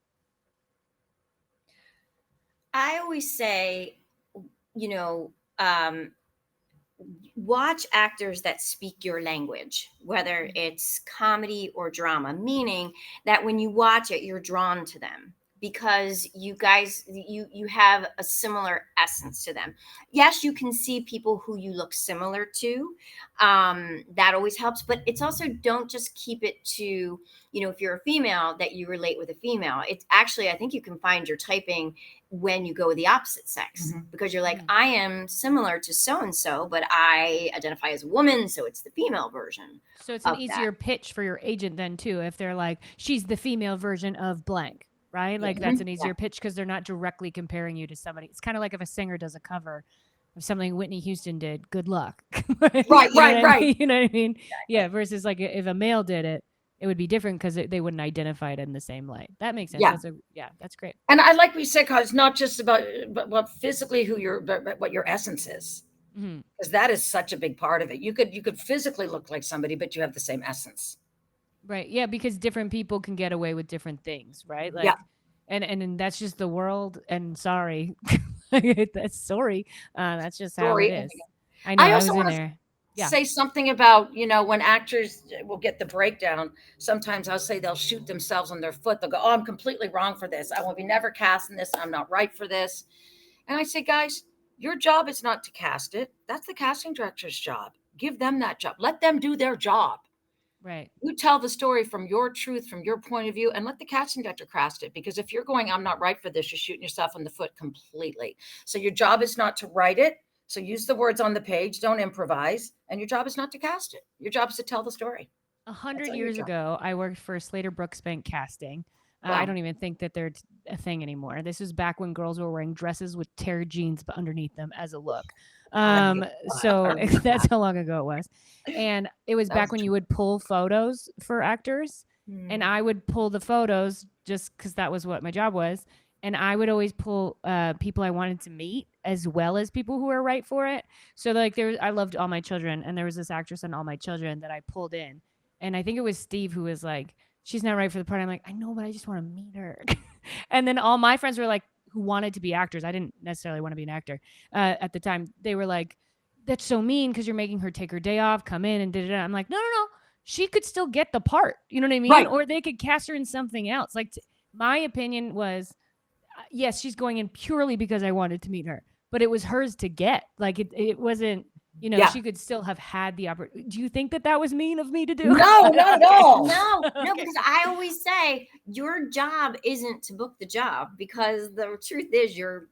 I always say, watch actors that speak your language, whether it's comedy or drama, meaning that when you watch it, you're drawn to them because you guys you have a similar essence to them. Yes, you can see people who you look similar to. That always helps, but it's also don't just keep it to, if you're a female that you relate with a female. It's actually, I think you can find your typing when you go with the opposite sex, because you're like, I am similar to so and so, but I identify as a woman, so it's the female version. So it's an easier pitch for your agent then too, if they're like, she's the female version of blank, right? Like that's an easier pitch because they're not directly comparing you to somebody. It's kind of like if a singer does a cover of something Whitney Houston did, good luck. Right. You know what I mean? Yeah. Versus like if a male did it, it would be different because they wouldn't identify it in the same light. That makes sense. That's great. And I like we said, because it's not just about but physically but what your essence is, because that is such a big part of it. You could physically look like somebody, but you have the same essence. Right. Yeah, because different people can get away with different things, right? Like, and that's just the world. And sorry, that's sorry. That's just how it is. I know. I was in there. Say something about, when actors will get the breakdown, sometimes I'll say they'll shoot themselves on their foot. They'll go, oh, I'm completely wrong for this. I will be never casting this. I'm not right for this. And I say, guys, your job is not to cast it. That's the casting director's job. Give them that job. Let them do their job. Right. You tell the story from your truth, from your point of view, and let the casting director cast it. Because if you're going, I'm not right for this, you're shooting yourself in the foot completely. So your job is not to write it. So use the words on the page, don't improvise. And your job is not to cast it. Your job is to tell the story. 100 years ago, I worked for Slater Brooksbank Casting. Wow. I don't even think that they're a thing anymore. This was back when girls were wearing dresses with tear jeans underneath them as a look. So that's how long ago it was. And it was back when you would pull photos for actors. And I would pull the photos just because that was what my job was. And I would always pull people I wanted to meet as well as people who were right for it. So like I loved All My Children, and there was this actress in All My Children that I pulled in. And I think it was Steve who was like, she's not right for the part. I'm like, I know, but I just want to meet her. And then all my friends were like, who wanted to be actors. I didn't necessarily want to be an actor at the time. They were like, that's so mean because you're making her take her day off, come in and da-da-da. I'm like, no. She could still get the part. You know what I mean? Right. Or they could cast her in something else. Like my opinion was, yes, she's going in purely because I wanted to meet her, but it was hers to get. Like it wasn't, she could still have had the opportunity. Do you think that was mean of me to do? No, not at all. No, because I always say your job isn't to book the job, because the truth is you're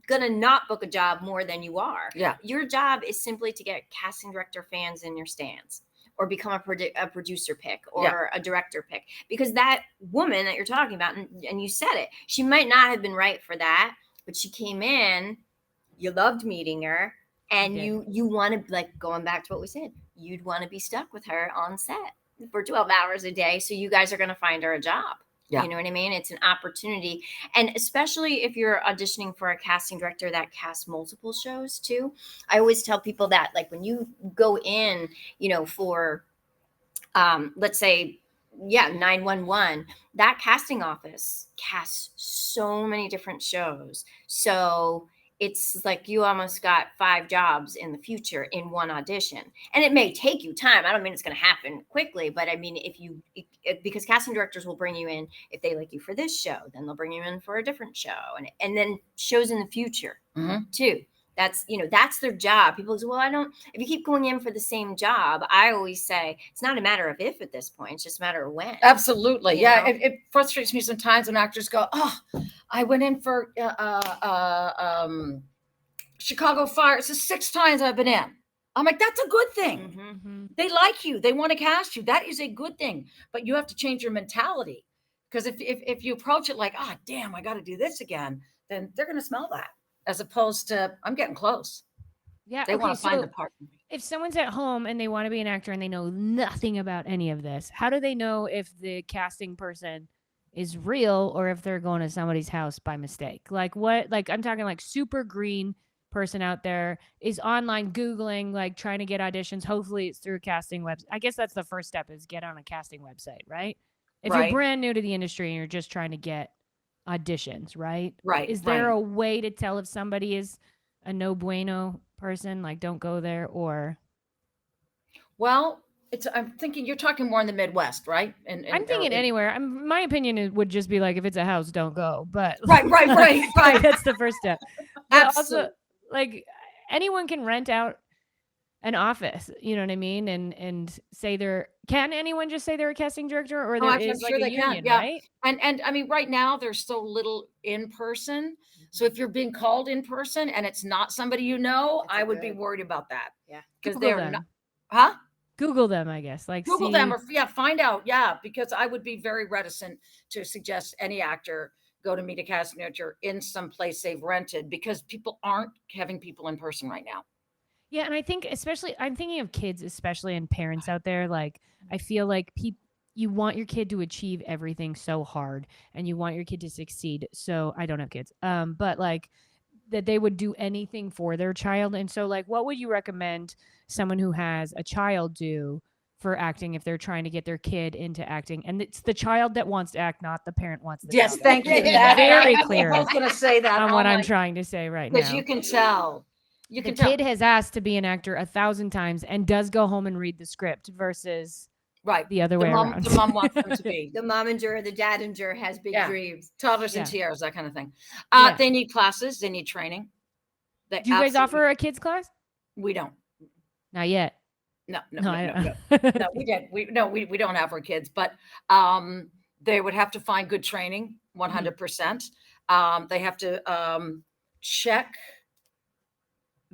gonna not book a job more than you are. Yeah. Your job is simply to get casting director fans in your stands, or become a producer pick, or a director pick, because that woman that you're talking about, and you said it, she might not have been right for that, but she came in, you loved meeting her, and you want to, like, going back to what we said, you'd want to be stuck with her on set for 12 hours a day. So you guys are going to find her a job. Yeah. You know what I mean? It's an opportunity. And especially if you're auditioning for a casting director that casts multiple shows too. I always tell people that, like, when you go in, for, let's say, 911, that casting office casts so many different shows. So it's like you almost got 5 jobs in the future in one audition. And it may take you time. I don't mean it's going to happen quickly, but I mean, because casting directors will bring you in, if they like you for this show, then they'll bring you in for a different show, and then shows in the future too. That's, that's their job. People say, well, if you keep going in for the same job, I always say it's not a matter of if at this point, it's just a matter of when. Absolutely. Yeah. It frustrates me sometimes when actors go, oh, I went in for Chicago Fire. It's the 6th time I've been in. I'm like, that's a good thing. They like you. They want to cast you. That is a good thing. But you have to change your mentality. Because if you approach it like, oh, damn, I got to do this again, then they're going to smell that. As opposed to, I'm getting close. Yeah. They want to find the part. If someone's at home and they want to be an actor and they know nothing about any of this, how do they know if the casting person is real or if they're going to somebody's house by mistake? Like what? Like I'm talking like super green person out there is online Googling, like trying to get auditions. Hopefully it's through a casting website. I guess that's the first step, is get on a casting website, right? If you're brand new to the industry and you're just trying to get auditions, right? Is there a way to tell if somebody is a no bueno person, like don't go there? Or well, I'm thinking you're talking more in the Midwest, right? And I'm thinking anywhere. My opinion would just be like, if it's a house, don't go. But right. That's the first step. But also, like, anyone can rent out an office, you know what I mean? And say can anyone just say they're a casting director, or there is like a union, right? And I mean, right now there's so little in person. So if you're being called in person and it's not somebody you know, I would be worried about that. Yeah. Because they're not, Google them, I guess. Like Google them or find out. Yeah. Because I would be very reticent to suggest any actor go to meet a casting director in some place they've rented, because people aren't having people in person right now. Yeah, and I think especially, I'm thinking of kids, especially, and parents out there. Like, I feel like you want your kid to achieve everything so hard, and you want your kid to succeed. So I don't have kids, but like that they would do anything for their child. And so, like, what would you recommend someone who has a child do for acting if they're trying to get their kid into acting? And it's the child that wants to act, not the parent wants to. Yes, thank you. Very clear. I was going to say that on what I'm trying to say right now. Because you can tell. The kid has asked to be an actor 1,000 times and does go home and read the script versus the other way around. The mom wants them to be. The momager, the dadager has big dreams. Toddlers and tiaras, that kind of thing. They need classes. They need training. Do you guys offer a kids class? We don't. Not yet. No, we don't have our kids, but they would have to find good training, 100%. They have to check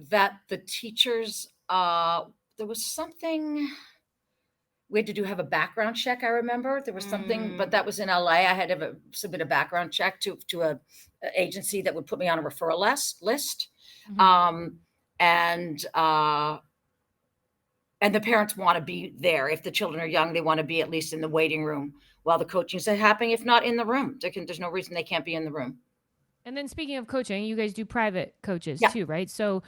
that the teachers, there was something we had to have a background check. I remember there was something, but that was in LA. I had to submit a background check to a agency that would put me on a referral list. And the parents want to be there. If the children are young, they want to be at least in the waiting room while the coaching is happening. If not in the room, there's no reason they can't be in the room. And then speaking of coaching, you guys do private coaches too, right? So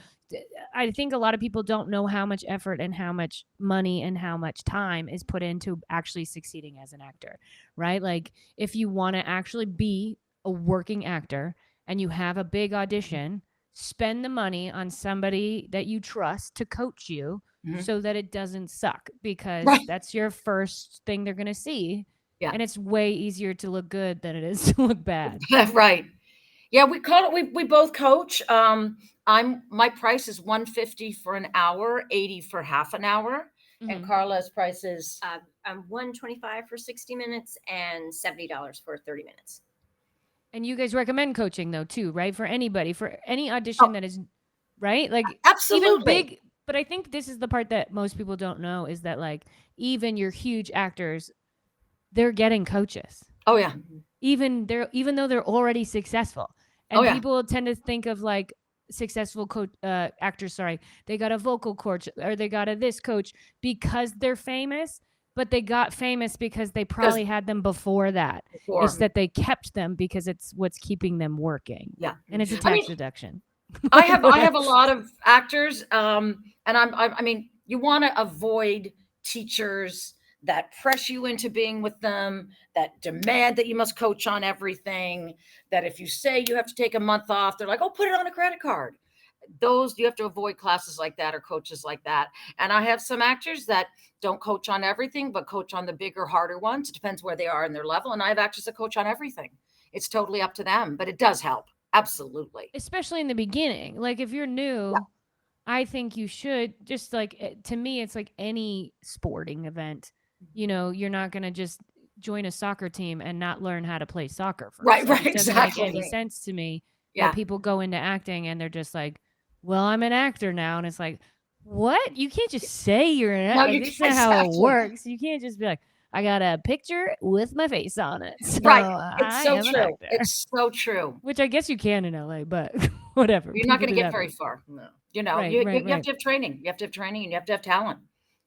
I think a lot of people don't know how much effort and how much money and how much time is put into actually succeeding as an actor, right? Like if you want to actually be a working actor and you have a big audition, spend the money on somebody that you trust to coach you so that it doesn't suck, because that's your first thing they're going to see. Yeah. And it's way easier to look good than it is to look bad. Right. Yeah, we both coach. My price is $150 for an hour, $80 for half an hour. And Carla's price is I'm $125 for 60 minutes and $70 for 30 minutes. And you guys recommend coaching though too, right? For anybody, for any audition that is right? Like absolutely even big, but I think this is the part that most people don't know, is that like even your huge actors, they're getting coaches. Oh yeah. Even though they're already successful. And people tend to think of like successful actors, they got a vocal coach or they got a this coach because they're famous, but they got famous because they probably had them before that. It's that they kept them because it's what's keeping them working. Yeah. And it's a tax deduction. I have a lot of actors, and I mean, you want to avoid teachers that press you into being with them, that demand that you must coach on everything, that if you say you have to take a month off, they're like, oh, put it on a credit card. Those, you have to avoid classes like that or coaches like that. And I have some actors that don't coach on everything, but coach on the bigger, harder ones. It depends where they are in their level. And I have actors that coach on everything. It's totally up to them, but it does help. Absolutely. Especially in the beginning. Like if you're new, Yeah. I think you should just like, to me, it's like any sporting event. You know, you're not going to just join a soccer team and not learn how to play soccer first. Right, Like, right, it doesn't make any exactly. sense to me Yeah. that people go into acting and they're just like, well, I'm an actor now. And it's like, what? You can't just say you're an actor. No, Like, you this is can't, not how it exactly. works. You can't just be like, I got a picture with my face on it. So Right. It's I so am an true. actor. It's so true. Which I guess you can in LA, but whatever. You're not People going to do get that very for- far. No. You know, Right, you right, have right. to have training. You have to have training and you have to have talent.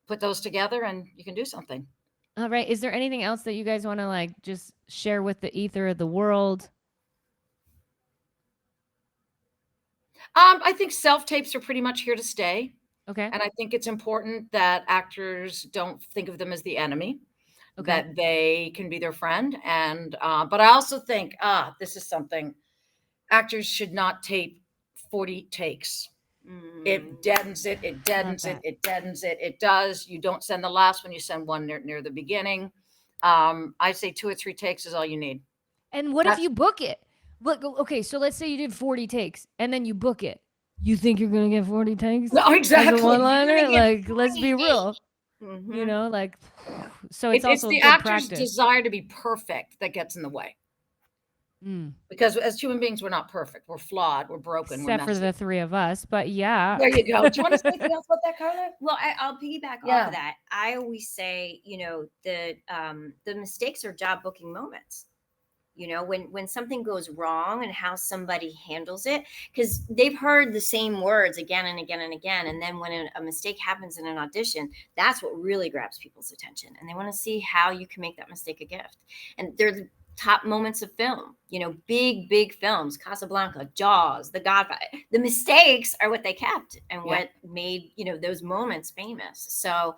Put those together and you can do something. All right. Is there anything else that you guys want to like just share with the ether of the world? I think self-tapes are pretty much here to stay. Okay. And I think it's important that actors don't think of them as the enemy, Okay. that they can be their friend. And, but I also think, this is something actors should not tape 40 takes. It deadens it, it deadens it, that. it deadens it. It does. You don't send the last one, you send one near the beginning. I say 2 or 3 takes is all you need. And what if That's- you book it? Look, okay, so let's say you did 40 takes and then you book it. You think you're gonna get 40 takes? No, As exactly. a one-liner? You're gonna get Like, let's be 40 real. Mhm. You know, like, so it's It's also the good actor's practice. desire to be perfect that gets in the way. Mm. Because as human beings, we're not perfect. We're flawed. We're broken. Except we're for messy. the 3 of us, but yeah. There you go. Do you want to say anything else about that, Carla? Well, I'll piggyback off Yeah. of that. I always say, the mistakes are job booking moments. When something goes wrong and how somebody handles it, because they've heard the same words again and again and again. And then when a mistake happens in an audition, that's what really grabs people's attention. And they want to see how you can make that mistake a gift. And they're the top moments of film, big films, Casablanca, Jaws, The Godfather. The mistakes are what they kept and what made, those moments famous. So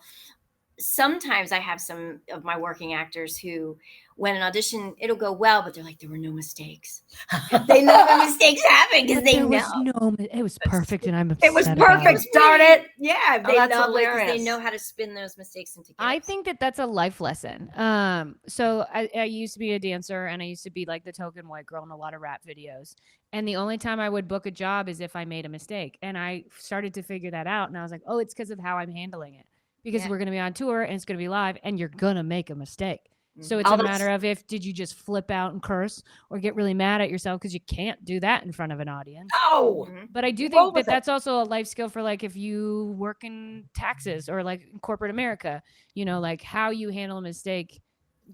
sometimes I have some of my working actors who, when an audition, it'll go well, but they're like, there were no mistakes. They know the mistakes happen because they There know. was no, it was perfect, and I'm upset. It was about perfect. Darn it. Yeah, Oh, they that's love it 'cause they hilarious. know how to spin those mistakes into gifts. I think that that's a life lesson. So I used to be a dancer, and I used to be like the token white girl in a lot of rap videos. And the only time I would book a job is if I made a mistake. And I started to figure that out, and I was like, oh, it's because of how I'm handling it. Because Yeah. we're going to be on tour, and it's going to be live, and you're going to make a mistake. So it's Oh, a that's- matter of did you just flip out and curse or get really mad at yourself because you can't do that in front of an audience. No. Mhm. But I do Roll think with that it. that's also a life skill for like if you work in taxes or like in corporate America, like how you handle a mistake,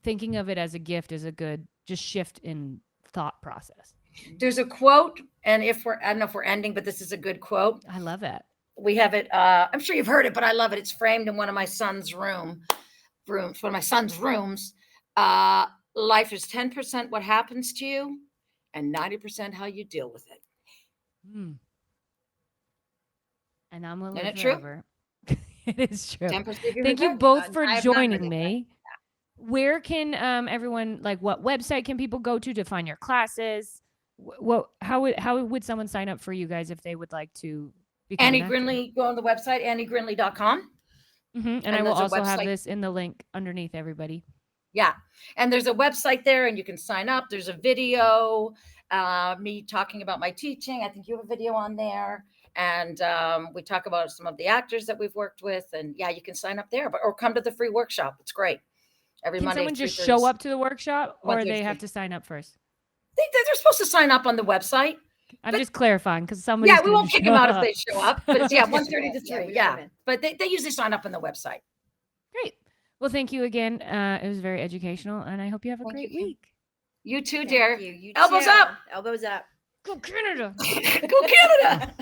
thinking of it as a gift is a good just shift in thought process. There's a quote, and I don't know if we're ending, but this is a good quote. I love that. We have it. I'm sure you've heard it, but I love it. It's framed in one of my son's rooms. One of my son's rooms. Life is 10% what happens to you, and 90% how you deal with it. And I'm gonna Isn't live it true? forever. It is true. 10% Thank you both for I've not heard joining it, me. Where can everyone, like, what website can people go to find your classes? How would someone sign up for you guys if they would like to become Annie an actor? Grindlay, go on the website, anniegrindlay.com. And I and will there's a also have website. this in the link underneath everybody. Yeah. And there's a website there and you can sign up. There's a video, me talking about my teaching. I think you have a video on there. And we talk about some of the actors that we've worked with. And yeah, you can sign up there, or come to the free workshop. It's great. Every Can Monday. someone just 3:30. show up to the workshop or 1:30 they to have 3. to sign up first? They're supposed to sign up on the website. I'm But- just clarifying because somebody. Yeah, we won't kick them out if they show up. But it's, yeah, Yeah, 1:30 to yeah, 3. we Yeah. let 'em in. But they usually sign up on the website. Great. Well, thank you again. It was very educational, and I hope you have a Thank great you. week. You too, Thank dear. you. You Elbows too. up. Elbows up. Go Canada. Go Canada.